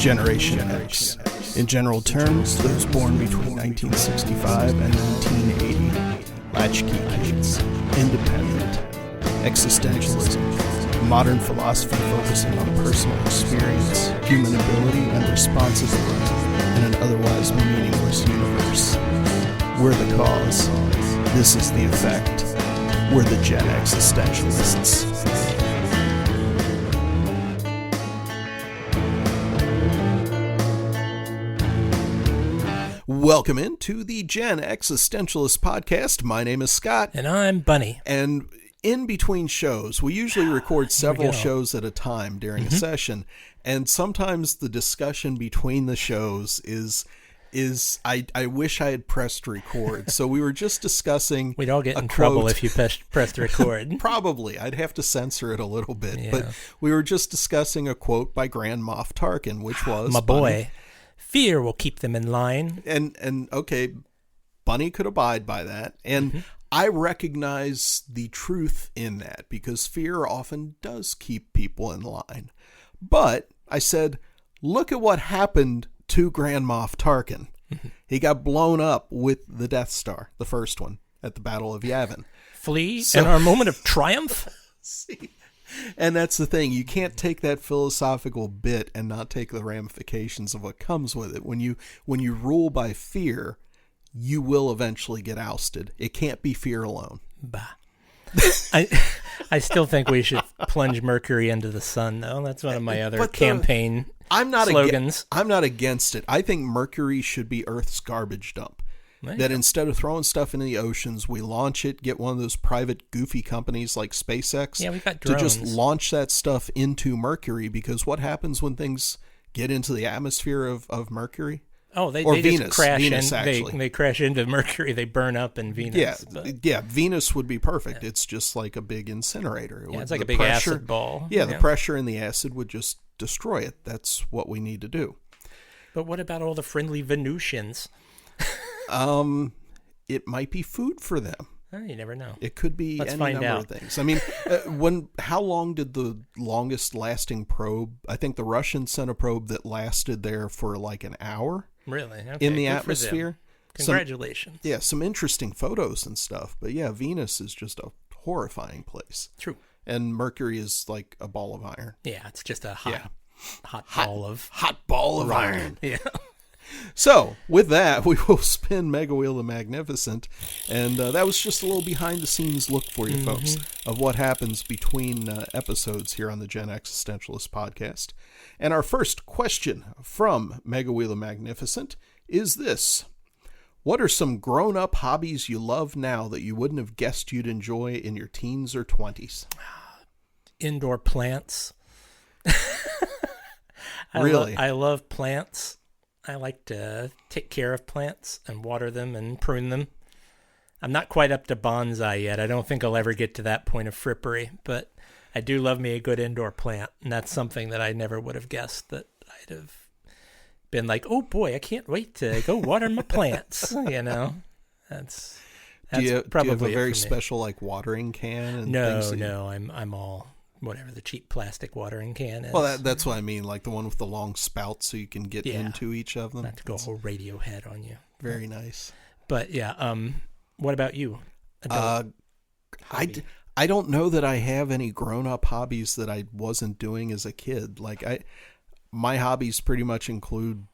Generation X. In general terms, those born between 1965 and 1980. Latchkey kids. Independent. Existentialism. Modern philosophy focusing on personal experience, human ability, and responsibility in an otherwise meaningless universe. We're the cause. This is the effect. We're the Gen Existentialists. Welcome into the Gen Existentialist podcast. My name is Scott. And I'm Bunny. And in between shows, we usually record several shows at a time during a session. And sometimes the discussion between the shows is I wish I had pressed record. So we were just discussing. We'd all get in trouble if you pressed record. Probably. I'd have to censor it a little bit. Yeah. But we were just discussing a quote by Grand Moff Tarkin, which was, my boy, fear will keep them in line. And okay, Bunny could abide by that. And I recognize the truth in that because fear often does keep people in line. But I said, look at what happened to Grand Moff Tarkin. He got blown up with the Death Star, the first one, at the Battle of Yavin. Flee in our moment of triumph. See, and that's the thing. You can't take that philosophical bit and not take the ramifications of what comes with it. When you rule by fear, you will eventually get ousted. It can't be fear alone. Bah. I still think we should plunge Mercury into the sun, though. That's one of my other campaign slogans. I'm not against it. I think Mercury should be Earth's garbage dump. That instead of throwing stuff into the oceans, we launch it, get one of those private goofy companies like SpaceX we got drones. To just launch that stuff into Mercury, because what happens when things get into the atmosphere of Mercury? Oh, they Venus, just crash Venus, they crash into Mercury, they burn up in Venus. Yeah, Venus would be perfect. Yeah. It's just like a big incinerator. It's like a big acid ball. Yeah, the pressure in the acid would just destroy it. That's what we need to do. But what about all the friendly Venusians? It might be food for them. You never know. It could be any number of things. I mean, how long did the longest lasting probe? I think the Russians sent a probe that lasted there for like an hour. Really? Okay. In the atmosphere. Congratulations. Some interesting photos and stuff. But yeah, Venus is just a horrifying place. True. And Mercury is like a ball of iron. Yeah, it's just a hot ball of iron. Yeah. So, with that, we will spin Mega Wheel the Magnificent, and that was just a little behind-the-scenes look for you folks of what happens between episodes here on the Gen Existentialist podcast. And our first question from Mega Wheel the Magnificent is this: what are some grown-up hobbies you love now that you wouldn't have guessed you'd enjoy in your teens or 20s? Indoor plants. Really? I love plants. I like to take care of plants and water them and prune them. I'm not quite up to bonsai yet. I don't think I'll ever get to that point of frippery, but I do love me a good indoor plant, and that's something that I never would have guessed that I'd have been like, oh boy, I can't wait to go water my plants. You know, that's do you probably have a very special like watering can? And no, I'm all whatever the cheap plastic watering can is. Well, that's what I mean, like the one with the long spout so you can get into each of them. Not to go whole Radiohead on you. Very nice. But yeah, what about you? I don't know that I have any grown-up hobbies that I wasn't doing as a kid. Like my hobbies pretty much include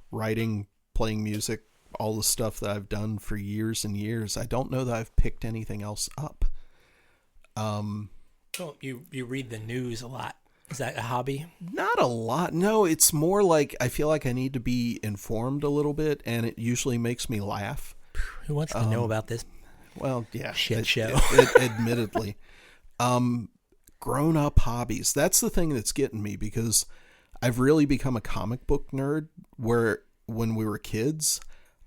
writing, playing music, all the stuff that I've done for years and years. I don't know that I've picked anything else up. Well, you read the news a lot. Is that a hobby? Not a lot. No, it's more like I feel like I need to be informed a little bit, and it usually makes me laugh. Who wants to know about this? Well, yeah. Shit show. Admittedly. Grown-up hobbies. That's the thing that's getting me, because I've really become a comic book nerd, where when we were kids,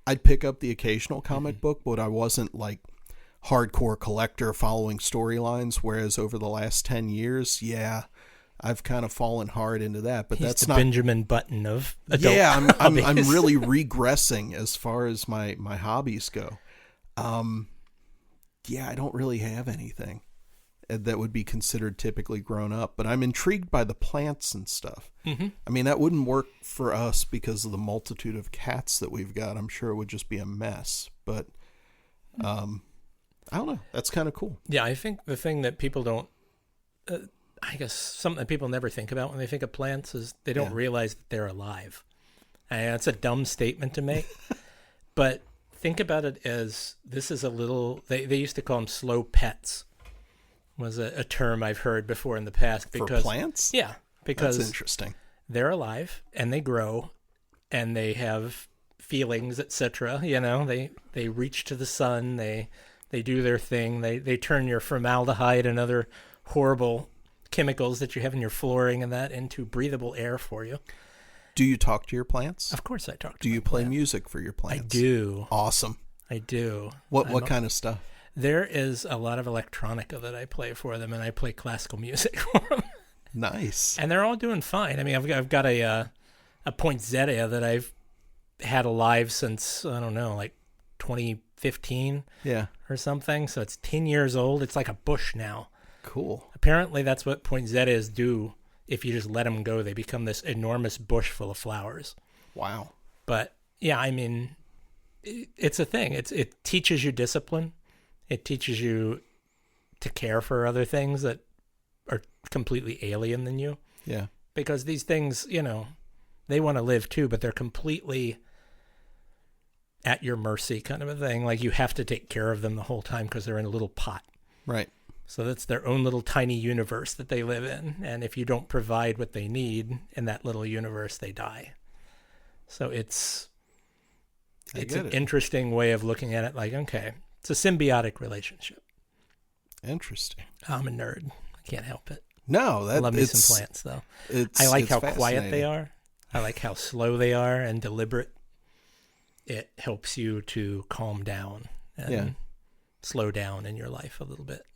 I'd pick up the occasional comic book, but I wasn't like hardcore collector following storylines, whereas over the last 10 years, I've kind of fallen hard into that. But that's not Benjamin Button of adult I'm really regressing as far as my hobbies go. I don't really have anything. that would be considered typically grown up. But I'm intrigued by the plants and stuff. Mm-hmm. I mean, that wouldn't work for us because of the multitude of cats that we've got. I'm sure it would just be a mess. But I don't know. That's kind of cool. Yeah, I think the thing that people don't, I guess something that people never think about when they think of plants is they don't realize that they're alive. And that's a dumb statement to make. But think about it as this is a little, they used to call them slow pets, was a term I've heard before in the past. For plants? Yeah, because that's interesting. They're alive and they grow and they have feelings, etc. You know, they reach to the sun, they do their thing, they turn your formaldehyde and other horrible chemicals that you have in your flooring and that into breathable air for you. Do you talk to your plants? Of course I talk to Do you play music for your plants? I do. Awesome. I do. What kind of stuff? There is a lot of electronica that I play for them, and I play classical music for them. Nice. And they're all doing fine. I mean, I've got a poinsettia that I've had alive since, I don't know, like 2015 or something. So it's 10 years old. It's like a bush now. Cool. Apparently that's what poinsettias do. If you just let them go, they become this enormous bush full of flowers. Wow. But yeah, I mean, it's a thing. It teaches you discipline. It teaches you to care for other things that are completely alien than you. Yeah. Because these things, you know, they want to live too, but they're completely at your mercy kind of a thing. Like you have to take care of them the whole time because they're in a little pot. Right. So that's their own little tiny universe that they live in. And if you don't provide what they need in that little universe, they die. So it's an interesting way of looking at it. Like, okay, it's a symbiotic relationship. Interesting. I'm a nerd. I can't help it. No, I love me some plants, though. I like how quiet they are. I like how slow they are and deliberate. It helps you to calm down and slow down in your life a little bit.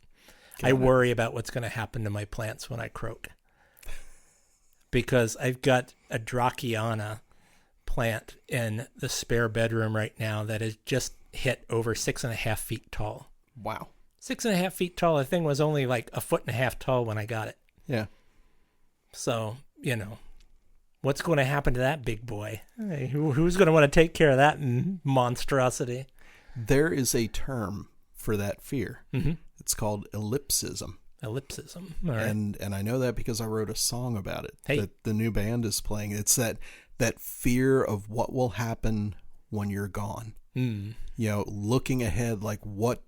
I worry about what's going to happen to my plants when I croak. Because I've got a Draciana plant in the spare bedroom right now that is just hit over 6.5 feet tall. Wow. 6.5 feet tall. The thing was only like 1.5 feet tall when I got it. Yeah. So, you know, what's going to happen to that big boy? Hey, who's going to want to take care of that monstrosity? There is a term for that fear. Mm-hmm. It's called ellipsism. Ellipsism. All right. And I know that because I wrote a song about it that the new band is playing. It's that fear of what will happen when you're gone. You know, looking ahead, like what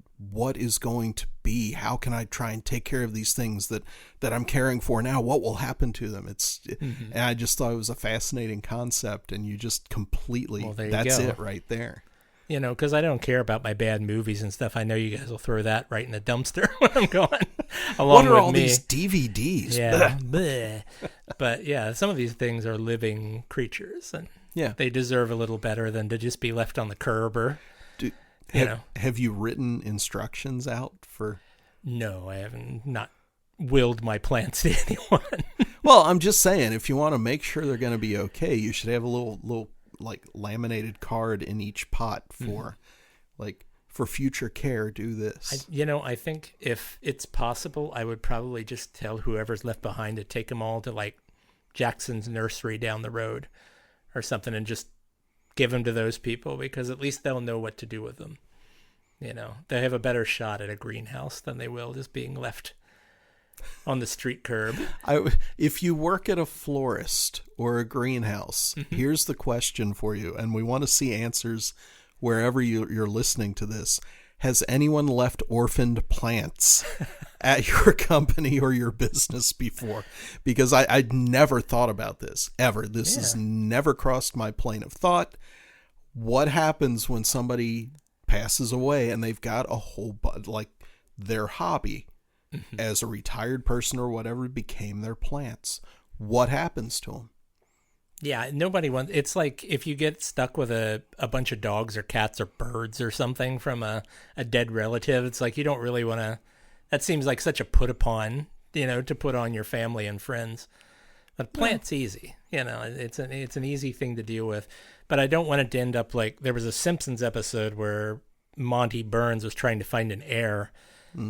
is going to be? How can I try and take care of these things that I'm caring for now? What will happen to them? And I just thought it was a fascinating concept, and you just completely, that's it right there. You know, because I don't care about my bad movies and stuff. I know you guys will throw that right in the dumpster when I'm going. Along what are with all me. These DVDs? Yeah. Bleh. But yeah, some of these things are living creatures, and they deserve a little better than to just be left on the curb or, Have you written instructions out for? No, I haven't. Not willed my plants to anyone. Well, I'm just saying, if you want to make sure they're going to be okay, you should have a little like laminated card in each pot for like for future care, do this. I think if it's possible, I would probably just tell whoever's left behind to take them all to like Jackson's nursery down the road or something and just give them to those people, because at least they'll know what to do with them. You know, they have a better shot at a greenhouse than they will just being left on the street curb. If you work at a florist or a greenhouse, here's the question for you, and we want to see answers wherever you're listening to this. Has anyone left orphaned plants at your company or your business before? Because I'd never thought about this, ever. This has never crossed my plane of thought. What happens when somebody passes away and they've got a whole, like their hobby as a retired person or whatever became their plants? What happens to them? Yeah, nobody wants. It's like if you get stuck with a bunch of dogs or cats or birds or something from a dead relative, it's like you don't really want to. That seems like such a put upon, to put on your family and friends. But plants easy, it's an easy thing to deal with. But I don't want it to end up like there was a Simpsons episode where Monty Burns was trying to find an heir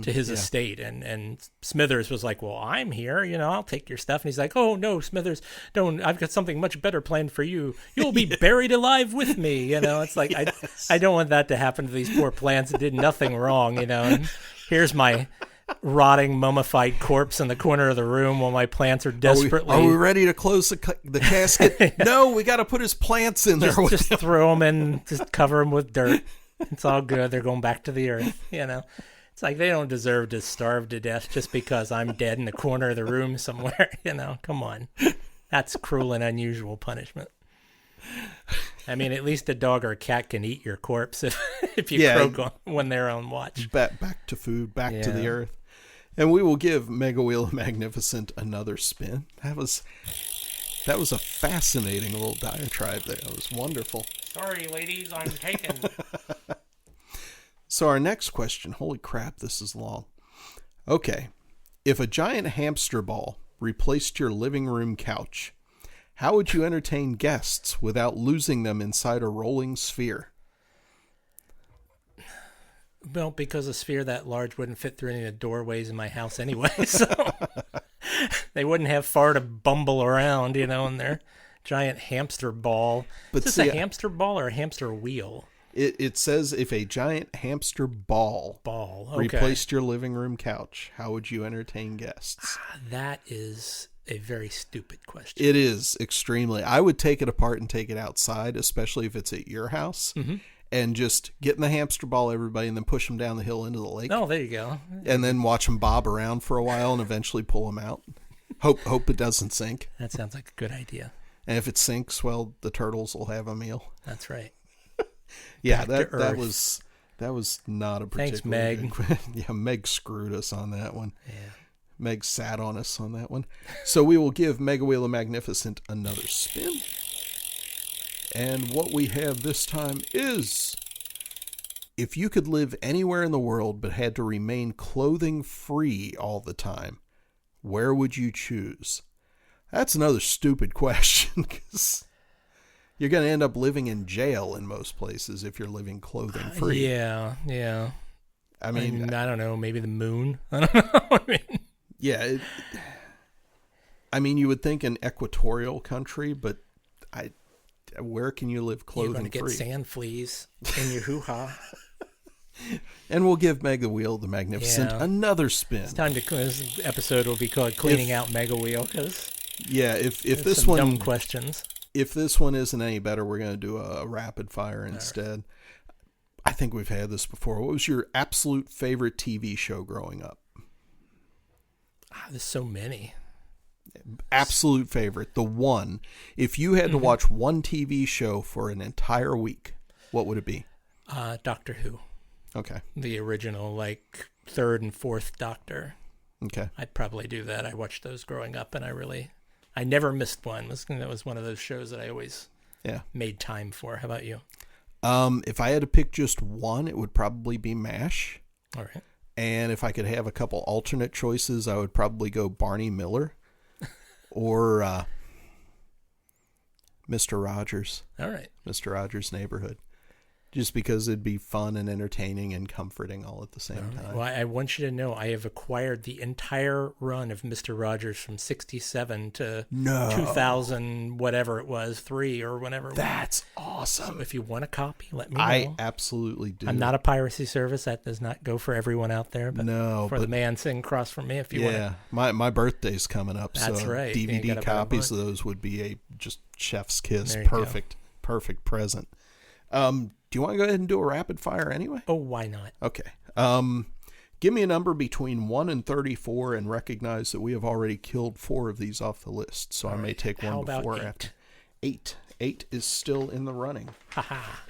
to his estate. And Smithers was like, well, I'm here, I'll take your stuff. And he's like, oh, no, Smithers, don't. I've got something much better planned for you. You'll be buried alive with me. It's like, yes. I don't want that to happen to these poor plants that did nothing wrong, And here's my rotting, mummified corpse in the corner of the room while my plants are desperately... Are we ready to close the casket? No, we got to put his plants in there. Just throw them in, just cover them with dirt. It's all good. They're going back to the earth, It's like they don't deserve to starve to death just because I'm dead in the corner of the room somewhere, Come on. That's cruel and unusual punishment. I mean, at least a dog or a cat can eat your corpse if you croak when they're on watch. Back to food, back to the earth. And we will give Mega Wheel of Magnificent another spin. That was a fascinating little diatribe there. That was wonderful. Sorry, ladies, I'm taken. So our next question, holy crap, this is long. Okay. If a giant hamster ball replaced your living room couch, how would you entertain guests without losing them inside a rolling sphere? Well, because a sphere that large wouldn't fit through any of the doorways in my house anyway, so they wouldn't have far to bumble around, in their giant hamster ball. But is this a hamster ball or a hamster wheel? It says if a giant hamster ball replaced your living room couch, how would you entertain guests? That is a very stupid question. It is extremely. I would take it apart and take it outside, especially if it's at your house, and just get in the hamster ball, everybody, and then push them down the hill into the lake. Oh, there you go. And then watch them bob around for a while and eventually pull them out. Hope it doesn't sink. That sounds like a good idea. And if it sinks, well, the turtles will have a meal. That's right. Yeah, that was not a particular. Thanks, Meg. Yeah, Meg screwed us on that one. Yeah. Meg sat on us on that one. So we will give Mega Wheel of Magnificent another spin. And what we have this time is, if you could live anywhere in the world but had to remain clothing free all the time, where would you choose? That's another stupid question, because you're going to end up living in jail in most places if you're living clothing free. Yeah. I mean, I don't know, maybe the moon. I don't know. Yeah. You would think an equatorial country, but where can you live clothing free? You're going to get sand fleas in your hoo-ha. And we'll give Mega Wheel the Magnificent another spin. It's time to. This episode will be called Cleaning Out Mega Wheel, because if this one dumb questions. If this one isn't any better, we're going to do a rapid fire instead. Right. I think we've had this before. What was your absolute favorite TV show growing up? There's so many. Absolute favorite. The one. If you had to watch one TV show for an entire week, what would it be? Doctor Who. Okay. The original, third and fourth Doctor. Okay. I'd probably do that. I watched those growing up, and I never missed one. That was one of those shows that I always made time for. How about you? If I had to pick just one, it would probably be MASH. All right. And if I could have a couple alternate choices, I would probably go Barney Miller or Mr. Rogers. All right. Mr. Rogers' Neighborhood. Just because it'd be fun and entertaining and comforting all at the same time. Well, I want you to know I have acquired the entire run of Mr. Rogers from 1967 to 2000, whatever it was, 3 or whenever. That's awesome. So if you want a copy, let me know. I absolutely do. I'm not a piracy service. That does not go for everyone out there. But the man sitting across from me, if you want. Yeah, my birthday's coming up. That's so right. DVD copies of those would be a just chef's kiss. Perfect present. Do you want to go ahead and do a rapid fire anyway? Oh, why not? Okay. Give me a number between 1 and 34 and recognize that we have already killed 4 of these off the list. So I may take one before after. 8. 8 is still in the running. Ha.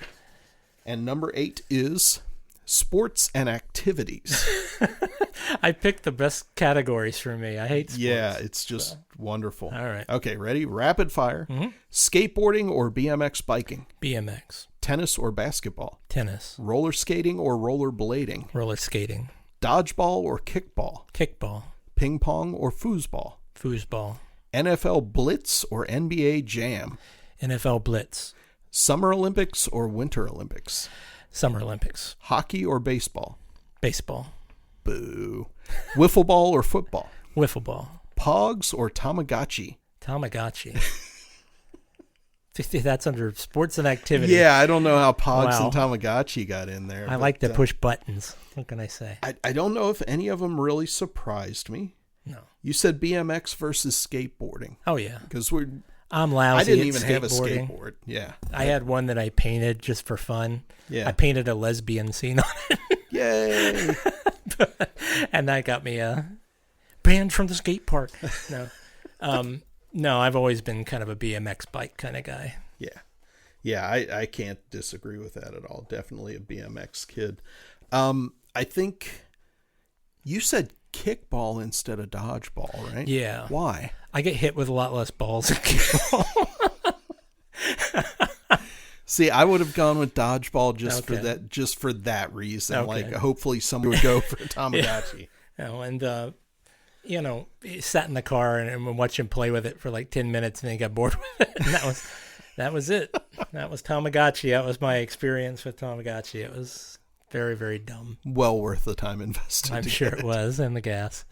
And number 8 is sports and activities. I picked the best categories for me. I hate sports. Yeah, it's just wonderful. All right. Okay, ready? Rapid fire. Mm-hmm. Skateboarding or BMX biking? BMX. Tennis or basketball? Tennis. Roller skating or roller blading? Roller skating. Dodgeball or kickball? Kickball. Ping pong or foosball? Foosball. NFL Blitz or NBA Jam? NFL Blitz. Summer Olympics or Winter Olympics? Summer Olympics. Hockey or baseball? Baseball. Boo. Wiffle ball or football? Wiffle ball. Pogs or Tamagotchi? Tamagotchi. That's under sports and activity. Yeah, I don't know how Pogs Wow. and Tamagotchi got in there. I like to push buttons. What can I say? I don't know if any of them really surprised me. No. You said BMX versus skateboarding. Oh, yeah. Because I'm lousy I didn't at even have a skateboarding. skateboard. Yeah. I had one that I painted just for fun. Yeah. I painted a lesbian scene on it. Yay. And that got me banned from the skate park. No. No, I've always been kind of a BMX bike kind of guy. Yeah. Yeah, I can't disagree with that at all. Definitely a BMX kid. I think you said kickball instead of dodgeball, right? Yeah. Why? I get hit with a lot less balls in kickball. See, I would have gone with dodgeball Okay. just for that reason. Okay. Like, hopefully someone would go for Tamagotchi. And he sat in the car and watched him play with it for like 10 minutes and then he got bored with it. And that was it. That was Tamagotchi. That was my experience with Tamagotchi. It was very, very dumb. Well worth the time invested. I'm sure it was, and the gas.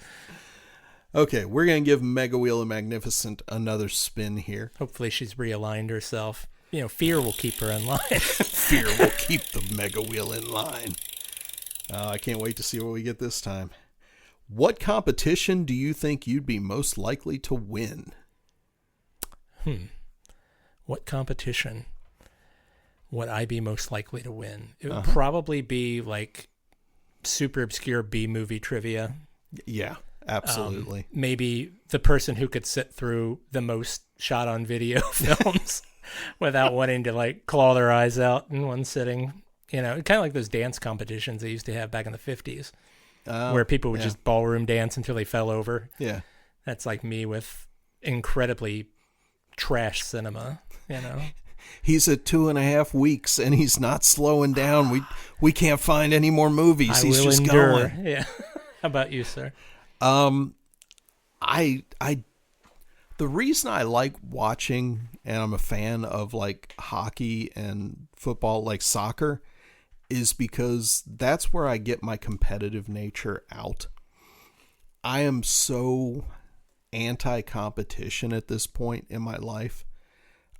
Okay, we're going to give Mega Wheel of Magnificent another spin here. Hopefully she's realigned herself. Fear will keep her in line. Fear will keep the Mega Wheel in line. I can't wait to see what we get this time. What competition do you think you'd be most likely to win? What competition would I be most likely to win? It would probably be like super obscure B-movie trivia. Yeah, absolutely. Maybe the person who could sit through the most shot on video films without wanting to like claw their eyes out in one sitting. Kind of like those dance competitions they used to have back in the 50s where people would just ballroom dance until they fell over. Yeah. That's like me with incredibly trash cinema, He's at 2.5 weeks and he's not slowing down. We can't find any more movies. He's just endure. going. Yeah. How about you, sir? The reason I like watching and I'm a fan of like hockey and football, like soccer, is because that's where I get my competitive nature out. I am so anti-competition at this point in my life.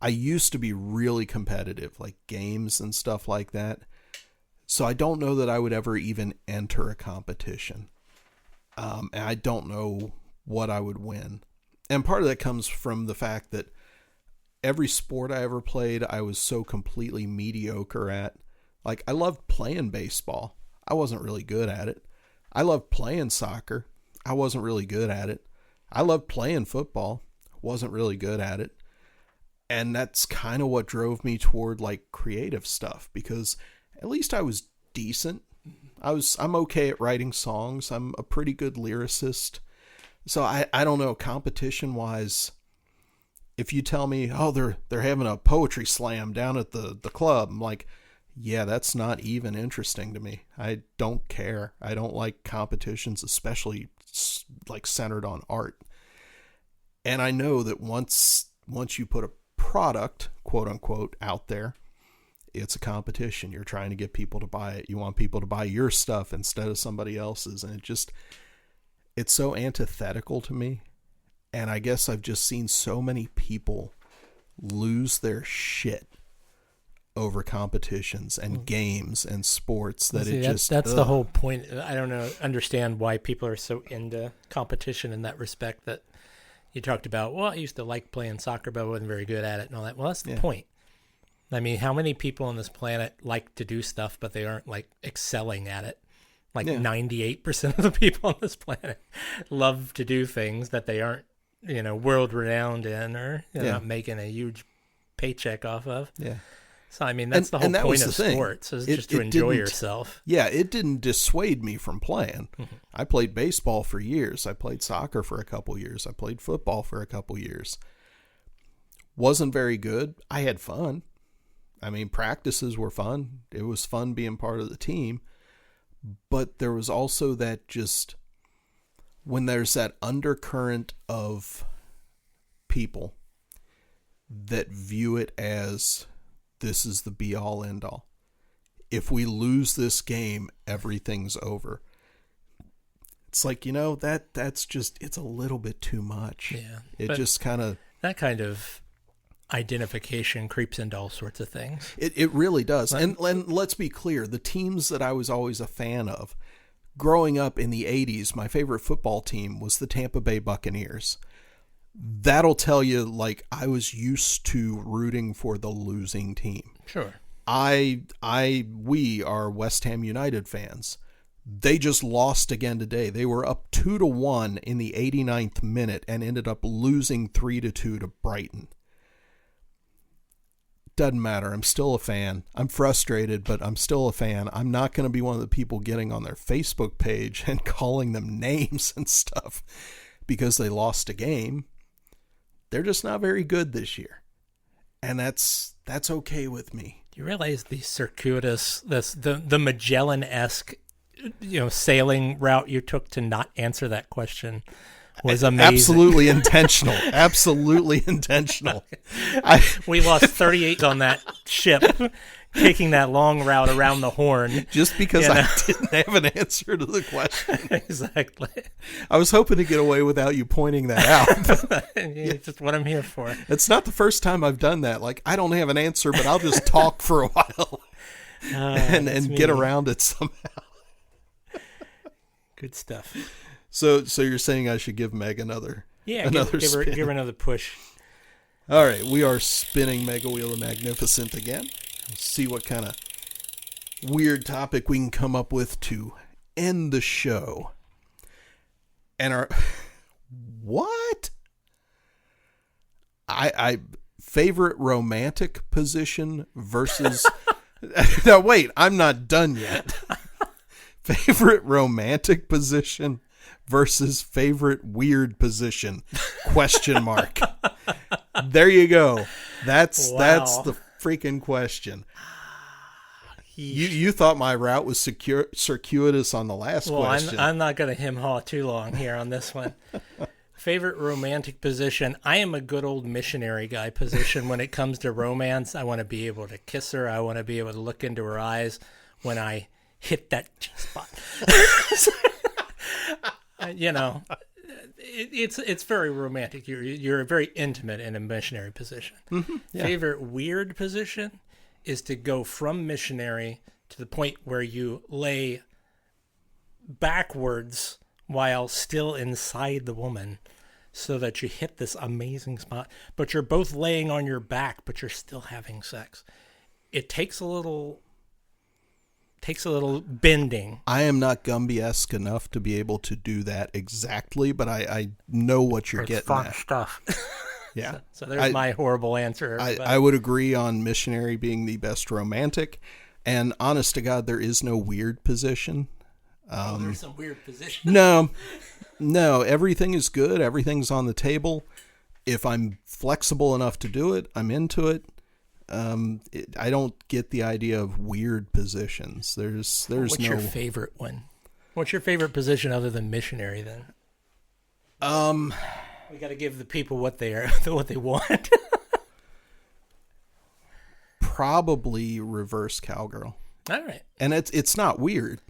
I used to be really competitive, like games and stuff like that. So I don't know that I would ever even enter a competition. And I don't know what I would win. And part of that comes from the fact that every sport I ever played, I was so completely mediocre at. Like, I loved playing baseball. I wasn't really good at it. I loved playing soccer. I wasn't really good at it. I loved playing football. Wasn't really good at it. And that's kind of what drove me toward like creative stuff, because at least I was decent. I'm okay at writing songs. I'm a pretty good lyricist. So I don't know, competition wise, if you tell me, oh, they're having a poetry slam down at the club, I'm like, yeah, that's not even interesting to me. I don't care. I don't like competitions, especially like centered on art. And I know that once you put a product, quote unquote, out there, it's a competition. You're trying to get people to buy it. You want people to buy your stuff instead of somebody else's. And it's so antithetical to me. And I guess I've just seen so many people lose their shit over competitions and games and sports that that's the whole point. I don't understand why people are so into competition in that respect. That you talked about, well, I used to like playing soccer, but I wasn't very good at it and all that. Well, that's the point. I mean, how many people on this planet like to do stuff, but they aren't like excelling at it? Like 98% of the people on this planet love to do things that they aren't, world renowned in or not making a huge paycheck off of. Yeah. So, I mean, that's the whole point of sports is just to enjoy yourself. Yeah, it didn't dissuade me from playing. Mm-hmm. I played baseball for years. I played soccer for a couple years. I played football for a couple years. Wasn't very good. I had fun. I mean, practices were fun. It was fun being part of the team. But there was also that just, when there's that undercurrent of people that view it as, this is the be-all, end-all. If we lose this game, everything's over. It's like, that's just, it's a little bit too much. Yeah. It just kind of... That kind of identification creeps into all sorts of things. It really does. And let's be clear, the teams that I was always a fan of, growing up in the 80s, my favorite football team was the Tampa Bay Buccaneers. That'll tell you, like, I was used to rooting for the losing team. Sure. We are West Ham United fans. They just lost again today. They were up 2-1 in the 89th minute and ended up losing 3-2 to Brighton. Doesn't matter. I'm still a fan. I'm frustrated, but I'm still a fan. I'm not going to be one of the people getting on their Facebook page and calling them names and stuff because they lost a game. They're just not very good this year. And that's okay with me. Do you realize the circuitous, the Magellan-esque, sailing route you took to not answer that question was amazing. Absolutely intentional. Absolutely intentional. We lost 38 on that ship, taking that long route around the Horn. Just because I didn't have an answer to the question. Exactly. I was hoping to get away without you pointing that out. It's just what I'm here for. It's not the first time I've done that. Like, I don't have an answer, but I'll just talk for a while and get around it somehow. Good stuff. So you're saying I should give Meg another give her another push. All right, we are spinning Mega Wheel of Magnificent again. Let's see what kind of weird topic we can come up with to end the show. And our what? I favorite romantic position versus now wait, I'm not done yet. Favorite romantic position versus favorite weird position? ? There you go. That's the freaking question. You thought my route was circuitous on the last question. I'm not going to hem-haw too long here on this one. Favorite romantic position. I am a good old missionary guy position when it comes to romance. I want to be able to kiss her. I want to be able to look into her eyes when I hit that G-spot. It's very romantic. You're very intimate in a missionary position. Mm-hmm, yeah. Favorite weird position is to go from missionary to the point where you lay backwards while still inside the woman so that you hit this amazing spot, but you're both laying on your back, but you're still having sex. It takes a little bending. I am not Gumby-esque enough to be able to do that exactly, but I know what you're getting fun at. Stuff. Yeah. So there's my horrible answer. I would agree on missionary being the best romantic, and honest to God, there is no weird position. There's some weird positions. No, everything is good. Everything's on the table. If I'm flexible enough to do it, I'm into it. I don't get the idea of weird positions. What's your favorite one? What's your favorite position other than missionary then? We got to give the people what they want. Probably reverse cowgirl. All right. And it's not weird,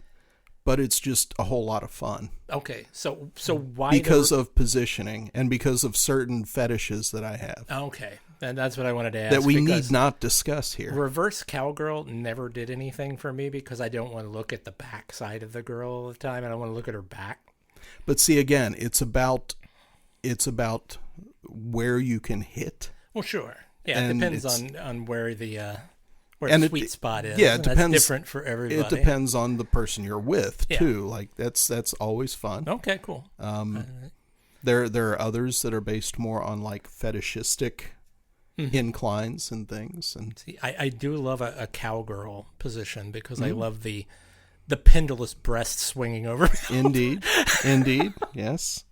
but it's just a whole lot of fun. Okay. So why? Because of positioning and because of certain fetishes that I have. Okay. And that's what I wanted to ask. That we need not discuss here. Reverse cowgirl never did anything for me because I don't want to look at the back side of the girl all the time. I don't want to look at her back. But see, again, it's about where you can hit. Well, sure. Yeah, it depends on where the sweet spot is. Yeah, it depends. That's different for everybody. It depends on the person you're with too. Like that's always fun. Okay, cool. There are others that are based more on like fetishistic inclines and things. And see, I do love a cowgirl position because I love the pendulous breast swinging over. Indeed, yes.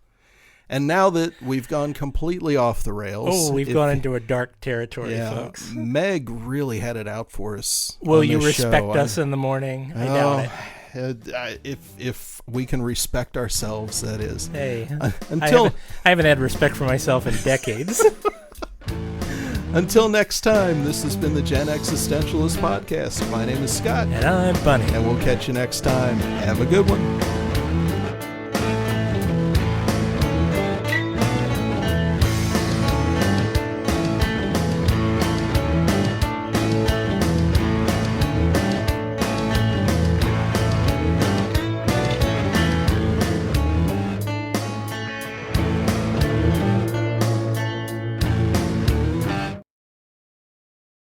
And now that we've gone completely off the rails... we've gone into a dark territory, folks. Meg really had it out for us. Will you respect us in the morning? I doubt it. If we can respect ourselves, that is. Hey, I haven't had respect for myself in decades. Until next time, this has been the Gen Existentialist Podcast. My name is Scott. And I'm Bunny. And we'll catch you next time. Have a good one.